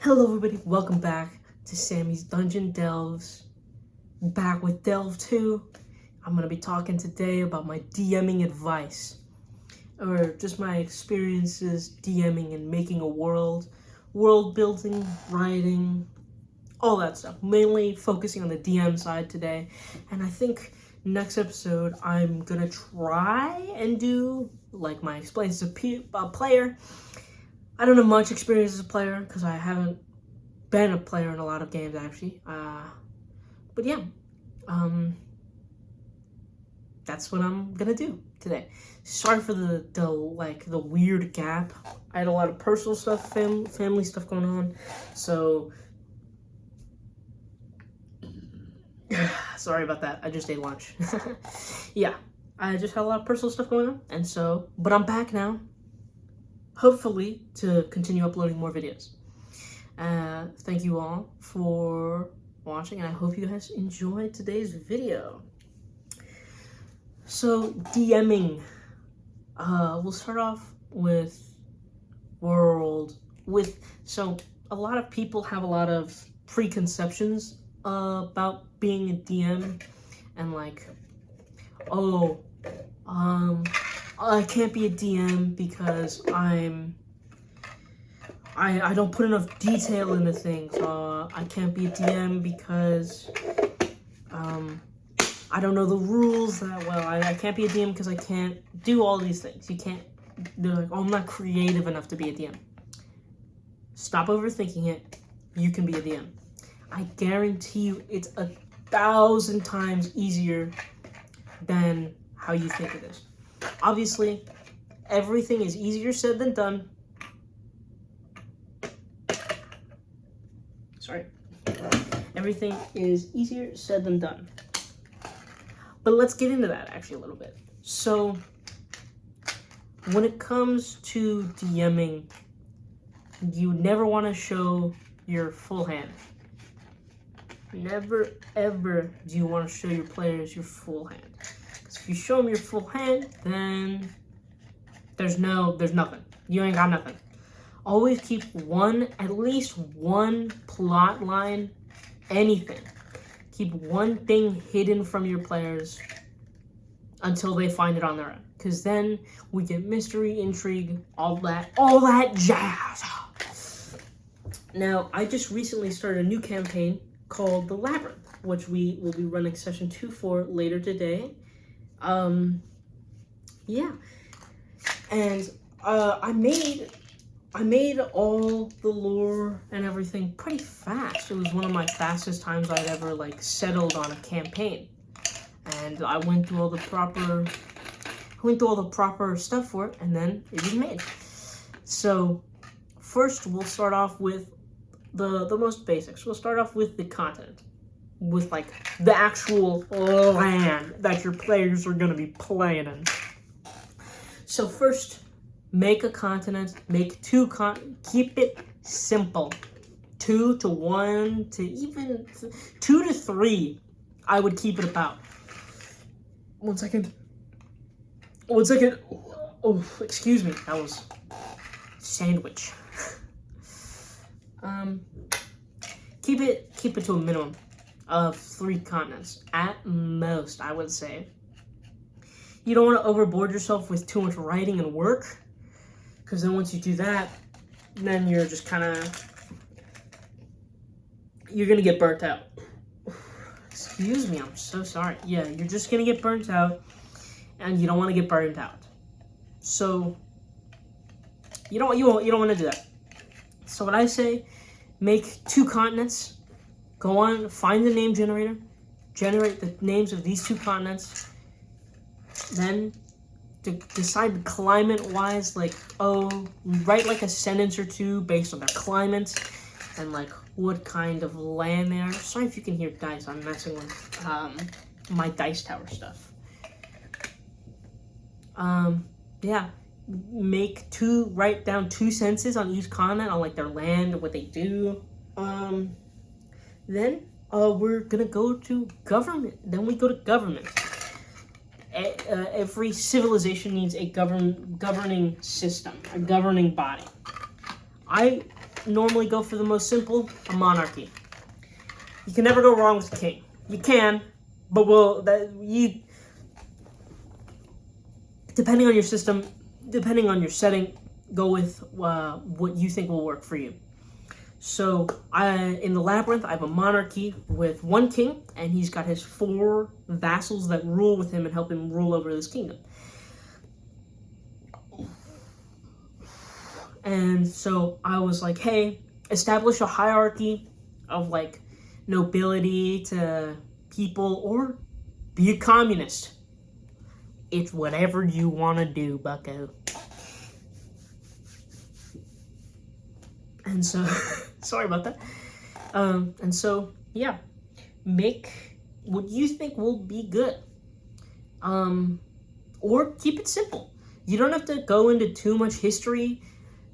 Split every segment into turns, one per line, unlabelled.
Hello everybody, welcome back to Sammy's Dungeon Delves. Back with Delve 2. I'm going to be talking today about my DMing advice. Or just my experiences DMing and making a world building, writing, all that stuff. Mainly focusing on the DM side today. And I think next episode I'm going to try and do like my experience as a player. I don't have much experience as a player because I haven't been a player in a lot of games actually. But yeah, that's what I'm gonna do today. Sorry for the weird gap. I had a lot of personal stuff, family stuff going on, so sorry about that. I just ate lunch. Yeah, I just had a lot of personal stuff going on, and so but I'm back now. Hopefully to continue uploading more videos. Thank you all for watching, and I hope you guys enjoyed today's video. So DMing, we'll start off with so a lot of people have a lot of preconceptions about being a DM, and like, I can't be a DM because I don't put enough detail into things. I can't be a DM because I don't know the rules that well. I can't be a DM because I can't do all these things. They're like, I'm not creative enough to be a DM. Stop overthinking it. You can be a DM. I guarantee you it's 1,000 times easier than how you think it is. Obviously, everything is easier said than done. Sorry. Everything is easier said than done. But let's get into that actually a little bit. So, when it comes to DMing, you never want to show your full hand. Never, ever do you want to show your players your full hand. If you show them your full hand, then there's nothing. You ain't got nothing. Always keep at least one plot line, anything. Keep one thing hidden from your players until they find it on their own. Because then we get mystery, intrigue, all that jazz. Now, I just recently started a new campaign called The Labyrinth, which we will be running session 2 for later today. Yeah, and I made all the lore and everything pretty fast. It was one of my fastest times I'd ever settled on a campaign, and I went through all the proper stuff for it, and then it was made. So first we'll start off with the most basics. We'll start off with the continent, with the actual land that your players are going to be playing in. So first, make a continent, make keep it simple. 2 to 1 to even 2 to 3, I would keep it about. One second. Oh, excuse me, that was sandwich. Keep it to a minimum of 3 continents at most, I would say. You don't want to overboard yourself with too much writing and work, because then once you do that, then you're just you're gonna get burnt out. Excuse me, I'm so sorry. Yeah, you're just gonna get burnt out, and you don't want to get burnt out. So you don't want to do that. So what I say, make 2 continents. Go on, find the name generator, generate the names of these 2 continents, then decide climate-wise, write a sentence or 2 based on their climate, and what kind of land they are. Sorry if you can hear dice, I'm messing with my dice tower stuff. Yeah, write down 2 sentences on each continent, on their land, what they do. Then we're gonna go to government. Then we go to government. Every civilization needs a governing system, a governing body. I normally go for the most simple, a monarchy. You can never go wrong with a king. You can, but depending on your system, depending on your setting, go with what you think will work for you. So in the Labyrinth, I have a monarchy with one king, and he's got his 4 vassals that rule with him and help him rule over this kingdom. And so I was like, hey, establish a hierarchy of like nobility to people, or be a communist. It's whatever you want to do, bucko. And so, sorry about that. And so, yeah, make what you think will be good. Or keep it simple. You don't have to go into too much history.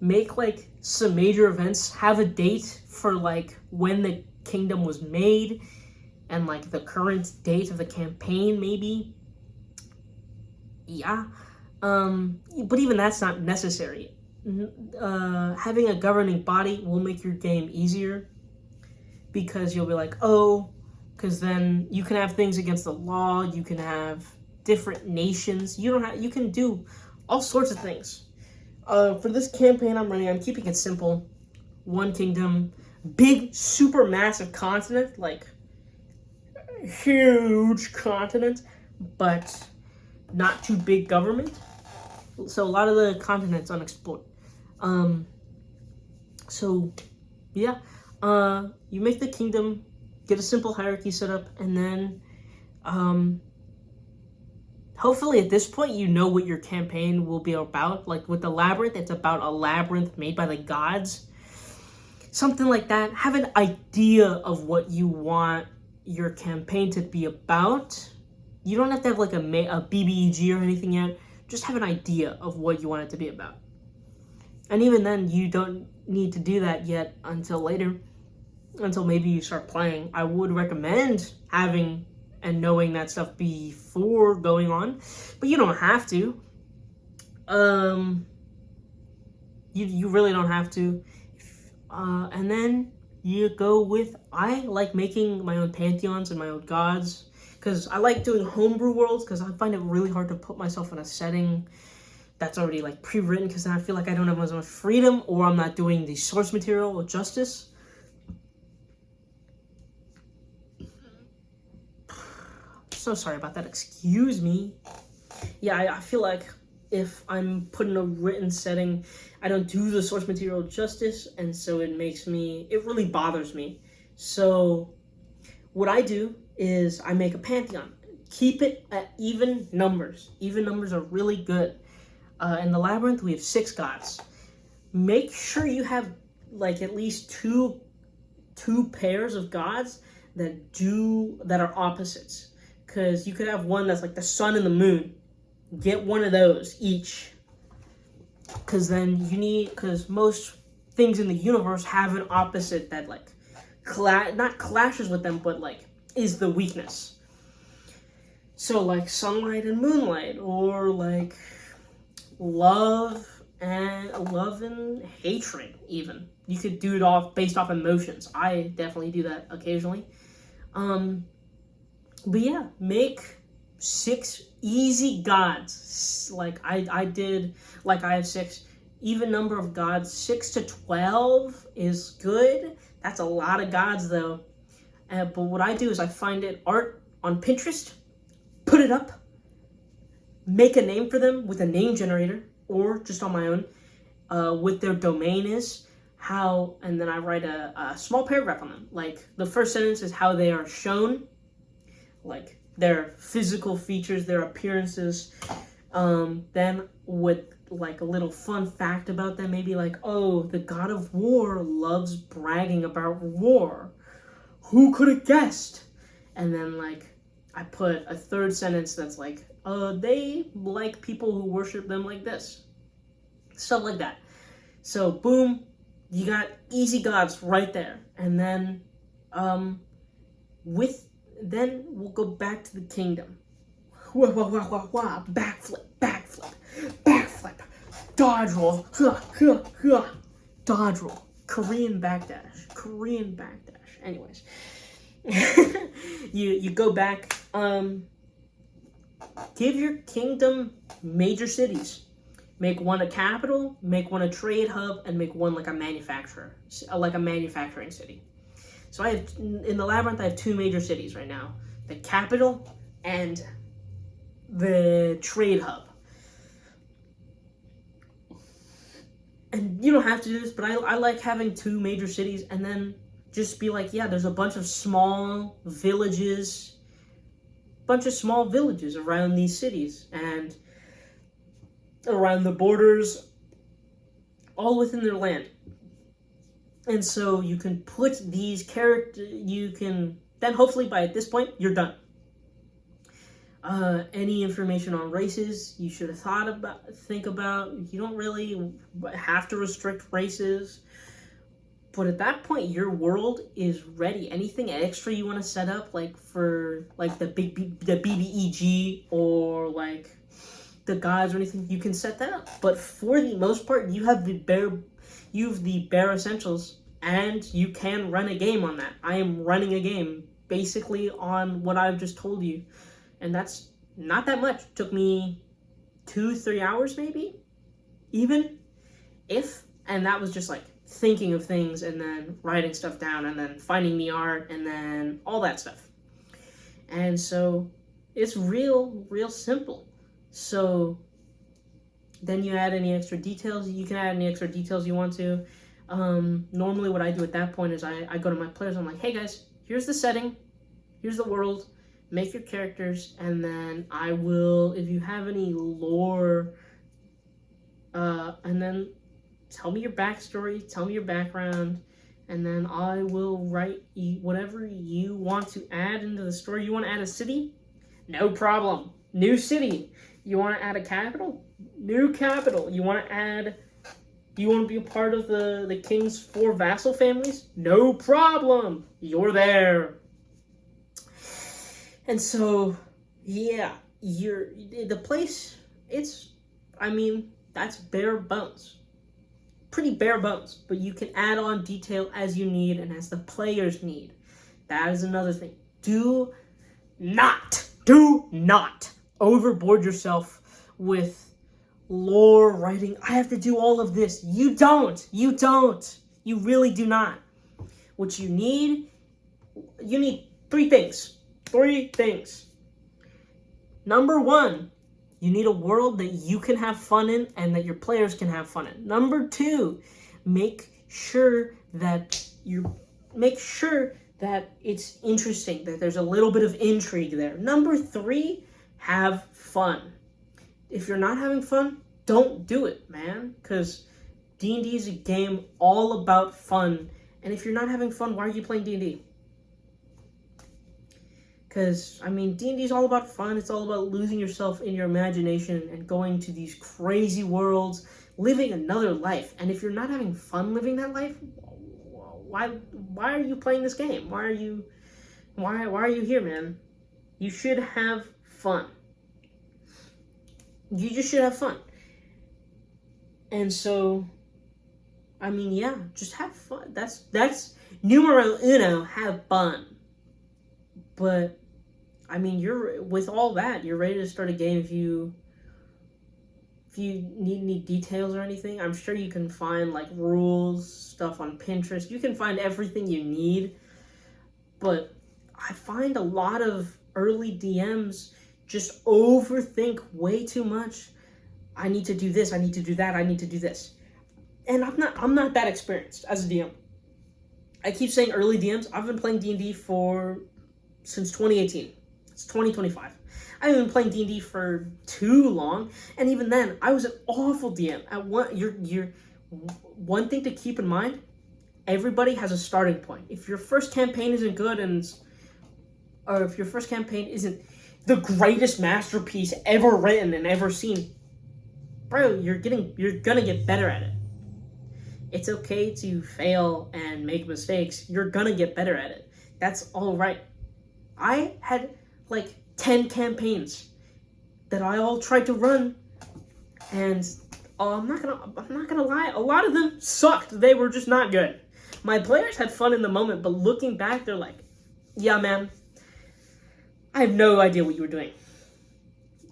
Make like some major events. Have a date for like when the kingdom was made, and like the current date of the campaign, maybe. Yeah. But even that's not necessary. Having a governing body will make your game easier, because you'll be like, oh, because then you can have things against the law, you can have different nations, you can do all sorts of things. For this campaign I'm running, I'm keeping it simple. One kingdom, big, super massive continent, like huge continent, but not too big government. So a lot of the continent's unexplored. So yeah, you make the kingdom, get a simple hierarchy set up, and then hopefully at this point you know what your campaign will be about. Like with the Labyrinth, it's about a labyrinth made by the gods. Something like that. Have an idea of what you want your campaign to be about. You don't have to have like a BBEG or anything yet. Just have an idea of what you want it to be about. And even then, you don't need to do that yet until later, until maybe you start playing. I would recommend having and knowing that stuff before going on, but you don't have to. You really don't have to. And then you go with, I like making my own pantheons and my own gods, because I like doing homebrew worlds, because I find it really hard to put myself in a setting that's already like pre-written, because then I feel like I don't have as much freedom, or I'm not doing the source material justice. So sorry about that, excuse me. Yeah, I feel like if I'm put in a written setting, I don't do the source material justice, and so it really bothers me. So what I do is I make a pantheon. Keep it at even numbers. Even numbers are really good. In the Labyrinth, we have 6 gods. Make sure you have like at least two pairs of gods that are opposites. Because you could have one that's like the sun and the moon. Get one of those each. Because most things in the universe have an opposite that like not clashes with them, but like is the weakness. So like sunlight and moonlight, or like love and hatred. Even you could do it based off emotions. I definitely do that occasionally. But yeah, make 6 easy gods. Like I did, like I have 6 even number of gods. 6 to 12 is good. That's a lot of gods though. But what I do is I find art on Pinterest, put it up, make a name for them with a name generator, or just on my own, what their domain is, and then I write a small paragraph on them. Like the first sentence is how they are shown, like their physical features, their appearances. Then with like a little fun fact about them, maybe like, oh, the god of war loves bragging about war. Who could have guessed? And then like I put a third sentence that's like, they like people who worship them like this. Stuff like that. So boom, you got easy gods right there. And then then we'll go back to the kingdom. Backflip, backflip, backflip, dodge roll, dodge roll, Korean backdash. Korean backdash. Anyways. you go back, give your kingdom major cities. Make one a capital, make one a trade hub, and make one like a manufacturing city. So I have, in the Labyrinth, I have 2 major cities right now. The capital and the trade hub. And you don't have to do this, but I like having 2 major cities and then just be like, yeah, there's a bunch of small villages around these cities and around the borders, all within their land. And so you can put these then hopefully by this point, you're done. Any information on races you should have think about. You don't really have to restrict races. But at that point, your world is ready. Anything extra you want to set up, like for like the BBEG or like the gods or anything, you can set that up. But for the most part, you have the bare essentials, and you can run a game on that. I am running a game basically on what I've just told you, and that's not that much. It took me 2-3 hours, maybe, even if, and that was just like thinking of things and then writing stuff down and then finding the art and then all that stuff. And so it's real simple. So then you add any extra details. You can add any extra details you want to. Normally what I do at that point is I go to my players. I'm like, hey guys, here's the setting. Here's the world. Make your characters. And then I will, if you have any lore, and then tell me your backstory, tell me your background, and then I will write whatever you want to add into the story. You want to add a city? No problem. New city. You want to add a capital? New capital. You want to be a part of the king's 4 vassal families? No problem. You're there. And so, yeah, the place, that's bare bones. Pretty bare bones, but you can add on detail as you need and as the players need. That is another thing. Do not overboard yourself with lore writing. I have to do all of this. You don't. You really do not. What you need 3 things. 3 things. Number 1, you need a world that you can have fun in and that your players can have fun in. Number 2, make sure that it's interesting, that there's a little bit of intrigue there. Number 3, have fun. If you're not having fun, don't do it, man, because D&D is a game all about fun. And if you're not having fun, why are you playing D&D? Because, D&D is all about fun. It's all about losing yourself in your imagination and going to these crazy worlds, living another life. And if you're not having fun living that life, why are you playing this game? Why are you here, man? You should have fun. You just should have fun. And so, just have fun. That's numero uno, have fun. But, you're with all that, you're ready to start a game. If you need any details or anything, I'm sure you can find like rules, stuff on Pinterest. You can find everything you need. But I find a lot of early DMs just overthink way too much. I need to do this, I need to do that, I need to do this. And I'm not that experienced as a DM. I keep saying early DMs. I've been playing D&D since 2018. It's 2025. I haven't been playing D&D for too long, and even then, I was an awful DM. One thing to keep in mind: everybody has a starting point. If your first campaign isn't good, or if your first campaign isn't the greatest masterpiece ever written and ever seen, bro, you're gonna get better at it. It's okay to fail and make mistakes. You're gonna get better at it. That's all right. I had like 10 campaigns that I all tried to run, and I'm not gonna lie. A lot of them sucked. They were just not good. My players had fun in the moment, but looking back, they're like, yeah, man, I have no idea what you were doing.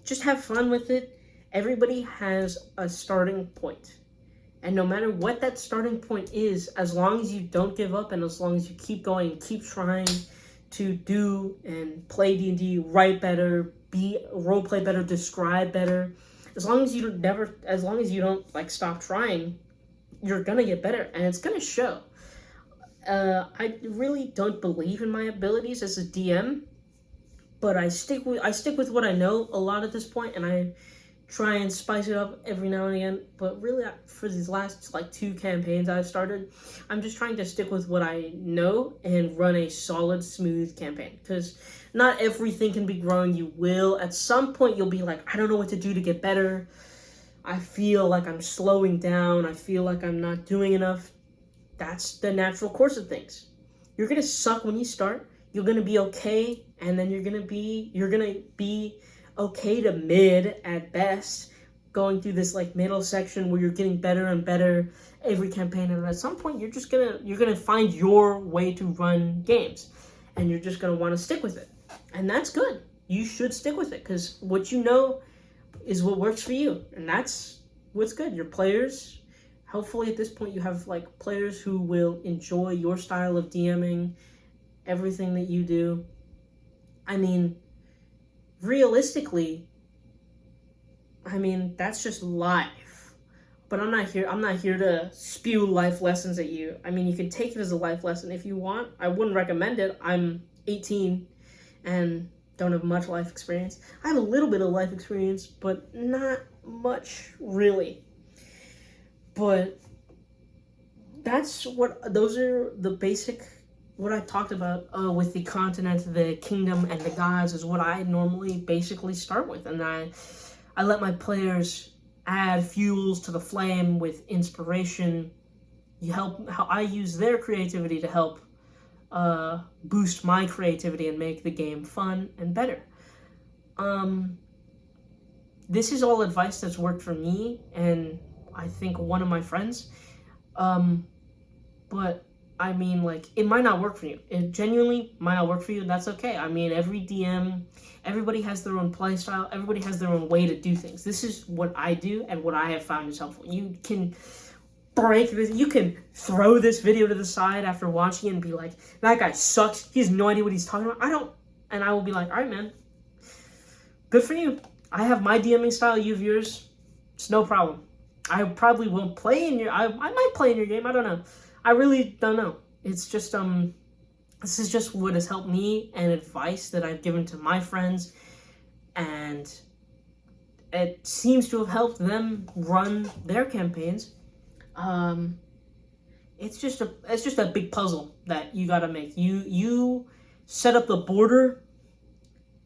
Just have fun with it. Everybody has a starting point. And no matter what that starting point is, as long as you don't give up and as long as you keep going and keep trying to do and play D&D, write better, role play better, describe better, as long as you don't like stop trying, you're gonna get better and it's gonna show. I really don't believe in my abilities as a DM, but I stick with what I know a lot at this point, and I try and spice it up every now and again. But really, for these last like 2 campaigns I've started, I'm just trying to stick with what I know and run a solid, smooth campaign. Because not everything can be growing. You will at some point you'll be like, I don't know what to do to get better. I feel like I'm slowing down. I feel like I'm not doing enough. That's the natural course of things. You're gonna suck when you start. You're gonna be okay, and then you're gonna be okay to mid at best, going through this like middle section where you're getting better and better every campaign, and at some point you're gonna find your way to run games, and you're just gonna want to stick with it, and that's good. You should stick with it because what you know is what works for you, and that's what's good. Your players, hopefully at this point you have like players who will enjoy your style of DMing, everything that you do. I mean, realistically, that's just life. But I'm not here to spew life lessons at you. I mean, you can take it as a life lesson if you want. I wouldn't recommend it. I'm 18 and don't have much life experience. I have a little bit of life experience, but not much really. But those are the basic, what I talked about with the continent, the kingdom, and the gods is what I normally basically start with. And I let my players add fuels to the flame with inspiration. I use their creativity to help boost my creativity and make the game fun and better. This is all advice that's worked for me and I think one of my friends. But I mean, like, it might not work for you. It genuinely might not work for you. That's okay. I mean, every DM, everybody has their own play style. Everybody has their own way to do things. This is what I do and what I have found is helpful. You can break this. You can throw this video to the side after watching it and be like, that guy sucks. He has no idea what he's talking about. And I will be like, all right, man. Good for you. I have my DMing style. You have yours. It's no problem. I probably won't play in your... I might play in your game. I don't know. I really don't know. It's just, this is just what has helped me and advice that I've given to my friends. And it seems to have helped them run their campaigns. It's just a big puzzle that you gotta make. You set up the border.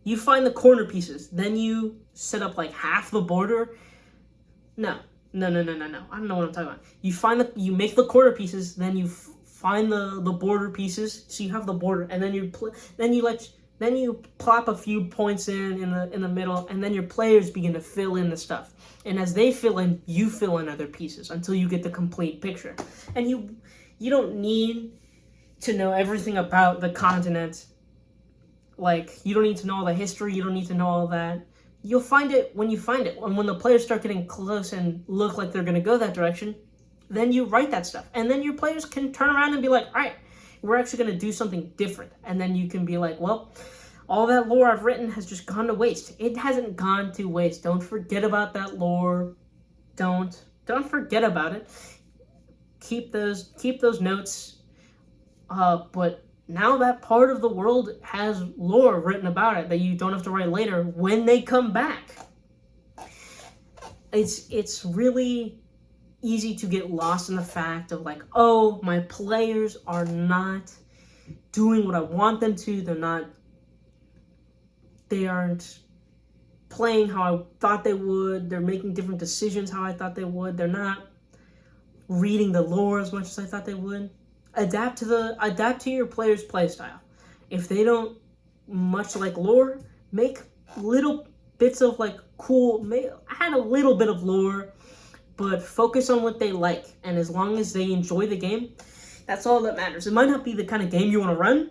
You find the corner pieces. Then you set up like half the border. No. I don't know what I'm talking about. You make the corner pieces, then you find the border pieces, so you have the border, and then you plop a few points in the middle, and then your players begin to fill in the stuff. And as they fill in, you fill in other pieces until you get the complete picture. And you don't need to know everything about the continent. Like, you don't need to know all the history. You don't need to know all that. You'll find it when you find it. And when the players start getting close and look like they're going to go that direction, then you write that stuff. And then your players can turn around and be like, all right, we're actually going to do something different. And then you can be like, well, all that lore I've written has just gone to waste. It hasn't gone to waste. Don't forget about that lore. Don't forget about it. Keep those notes. But now that part of the world has lore written about it that you don't have to write later when they come back. It's really easy to get lost in the fact of like, oh, my players are not doing what I want them to. They aren't playing how I thought they would. They're making different decisions how I thought they would. They're not reading the lore as much as I thought they would. Adapt to your player's playstyle. If they don't much like lore, make little bits of like cool. Add a little bit of lore but focus on what they like. And as long as they enjoy the game, that's all that matters. It might not be the kind of game you want to run.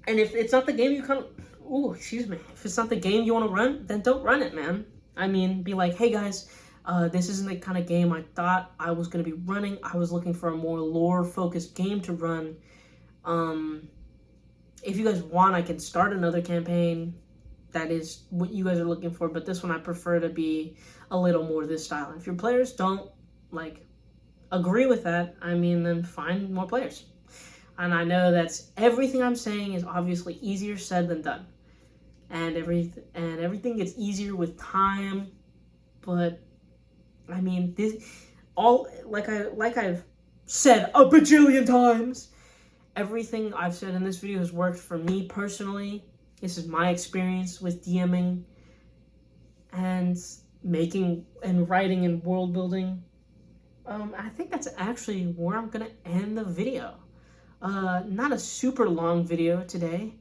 And if it's not the game you kind of... Ooh, excuse me. If it's not the game you want to run, then don't run it, man. I mean, be like, hey, guys, this isn't the kind of game I thought I was going to be running. I was looking for a more lore-focused game to run. If you guys want, I can start another campaign that is what you guys are looking for, but this one I prefer to be a little more this style. If your players don't, like, agree with that, I mean, then find more players. And I know that's everything I'm saying is obviously easier said than done. And everything gets easier with time, but I mean, this all like I've said a bajillion times. Everything I've said in this video has worked for me personally. This is my experience with DMing and making and writing and world building. I think that's actually where I'm gonna end the video. Not a super long video today.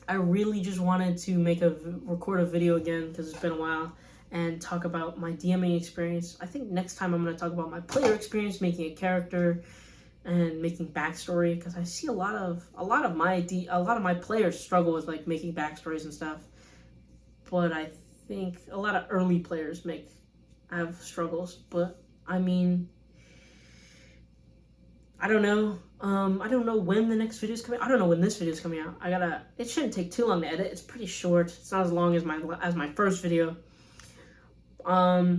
I really just wanted to record a video again because it's been a while and talk about my DMing experience. I think next time I'm going to talk about my player experience, making a character and making backstory, because I see a lot of my players struggle with like making backstories and stuff. But I think a lot of early players have struggles. But I mean, I don't know. I don't know when the next video is coming out. I don't know when this video is coming out. It shouldn't take too long to edit. It's pretty short. It's not as long as my first video. I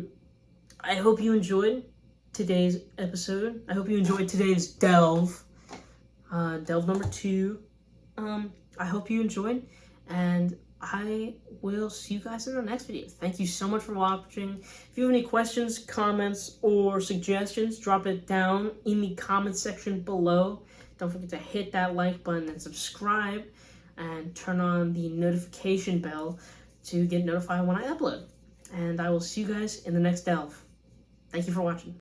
hope you enjoyed today's episode. I hope you enjoyed today's delve. Delve number 2. I hope you enjoyed, and I will see you guys in the next video. Thank you so much for watching. If you have any questions, comments, or suggestions, drop it down in the comment section below. Don't forget to hit that like button and subscribe and turn on the notification bell to get notified when I upload. And I will see you guys in the next delve. Thank you for watching.